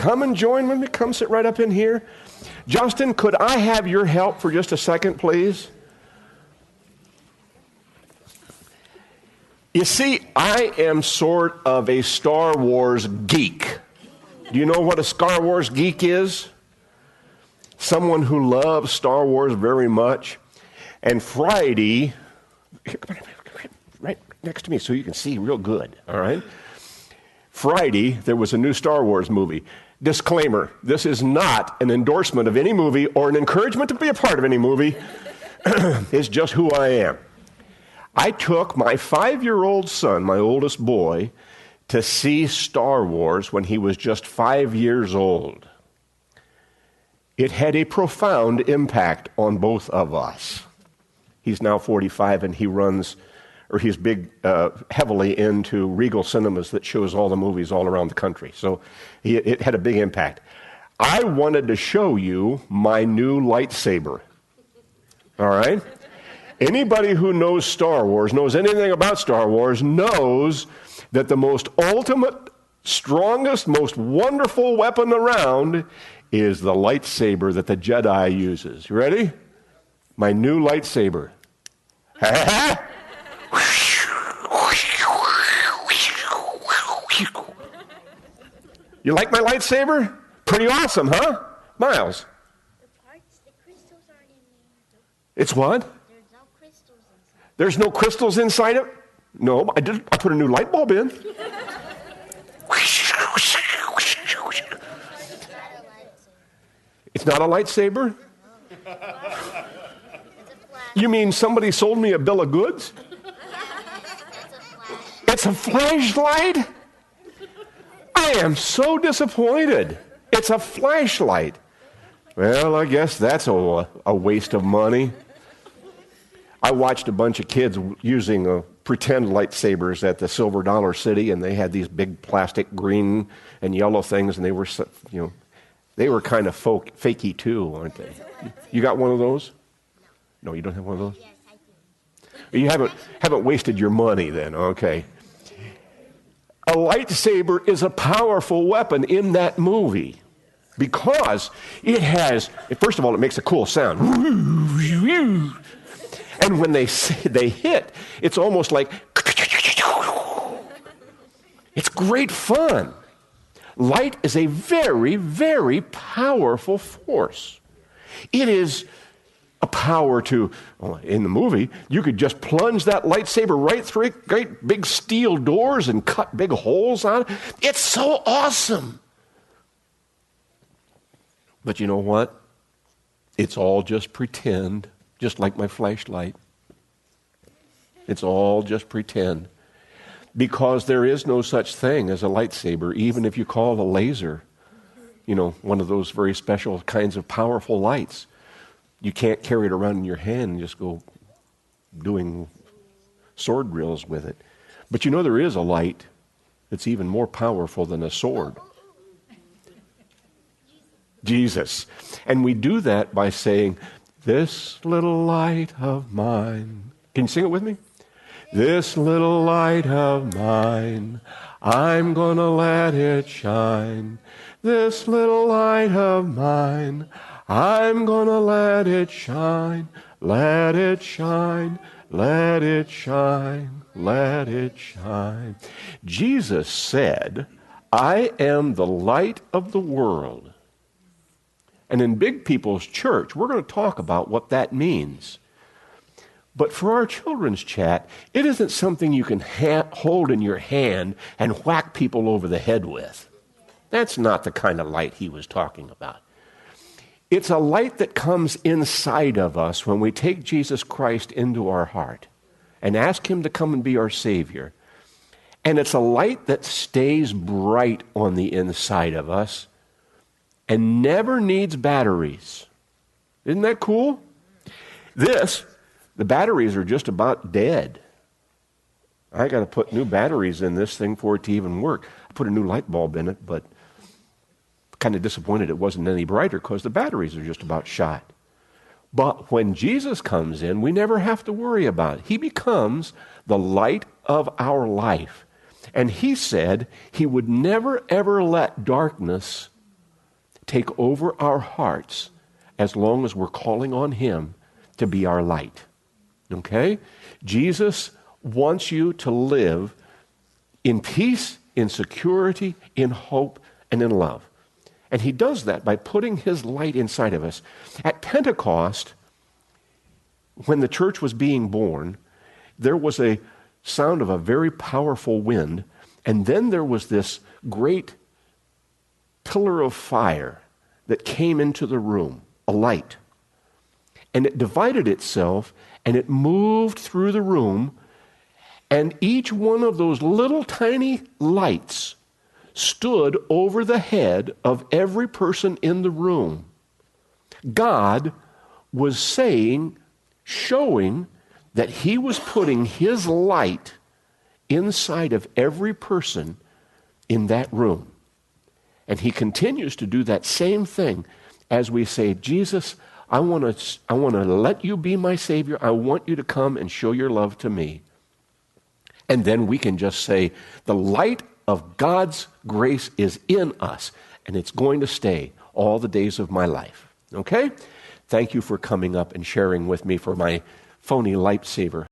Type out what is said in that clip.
come and join with me? Come sit right up in here. Justin, could I have your help for just a second, please? You see, I am sort of a Star Wars geek. Do you know what a Star Wars geek is? Someone who loves Star Wars very much. And Friday, right next to me so you can see real good, all right? Friday, there was a new Star Wars movie. Disclaimer, this is not an endorsement of any movie or an encouragement to be a part of any movie. It's just who I am. I took my 5-year-old son, my oldest boy, to see Star Wars when he was just 5 years old. It had a profound impact on both of us. He's now 45 and he's big, heavily into Regal Cinemas that shows all the movies all around the country. So it had a big impact. I wanted to show you my new lightsaber. All right? Anybody who knows Star Wars, knows anything about Star Wars, knows that the most ultimate, strongest, most wonderful weapon around is the lightsaber that the Jedi uses. You ready? My new lightsaber. You like my lightsaber? Pretty awesome, huh? Miles? The crystals aren't in there. It's what? There's no crystals inside. There's no crystals inside it? No, I put a new light bulb in. It's not a lightsaber? It's a flash. You mean somebody sold me a bill of goods? It's a flash. It's a flashlight? I am so disappointed. It's a flashlight. Well, I guess that's a waste of money. I watched a bunch of kids using pretend lightsabers at the Silver Dollar City, and they had these big plastic green and yellow things, and they were, they were kind of fakey too, aren't they? You got one of those? No, you don't have one of those? Yes, I do. You haven't wasted your money then, okay. A lightsaber is a powerful weapon in that movie because it has, first of all, it makes a cool sound. And when they hit, it's almost like, it's great fun. Light is a very, very powerful force. It is a power to, in the movie, you could just plunge that lightsaber right through great big steel doors and cut big holes on it. It's so awesome. But you know what? It's all just pretend, just like my flashlight. It's all just pretend. Because there is no such thing as a lightsaber, even if you call a laser, one of those very special kinds of powerful lights. You can't carry it around in your hand and just go doing sword drills with it. But there is a light that's even more powerful than a sword. Jesus. And we do that by saying, this little light of mine. Can you sing it with me? This little light of mine, I'm gonna let it shine. This little light of mine, I'm gonna let it shine. Let it shine, let it shine, let it shine. Jesus said, I am the light of the world. And in Big People's Church, we're going to talk about what that means. But for our children's chat, it isn't something you can hold in your hand and whack people over the head with. That's not the kind of light he was talking about. It's a light that comes inside of us when we take Jesus Christ into our heart and ask him to come and be our Savior. And it's a light that stays bright on the inside of us and never needs batteries. Isn't that cool? The batteries are just about dead. I got to put new batteries in this thing for it to even work. I put a new light bulb in it, but kind of disappointed it wasn't any brighter because the batteries are just about shot. But when Jesus comes in, we never have to worry about it. He becomes the light of our life. And he said he would never, ever let darkness take over our hearts as long as we're calling on him to be our light. Okay? Jesus wants you to live in peace, in security, in hope, and in love. And he does that by putting his light inside of us. At Pentecost, when the church was being born, there was a sound of a very powerful wind, and then there was this great pillar of fire that came into the room, a light. And it divided itself, and it moved through the room, and each one of those little tiny lights stood over the head of every person in the room. God was showing that he was putting his light inside of every person in that room. And he continues to do that same thing as we say, Jesus, I want to let you be my Savior. I want you to come and show your love to me. And then we can just say, the light of God's grace is in us, and it's going to stay all the days of my life. Okay? Thank you for coming up and sharing with me for my phony lightsaber.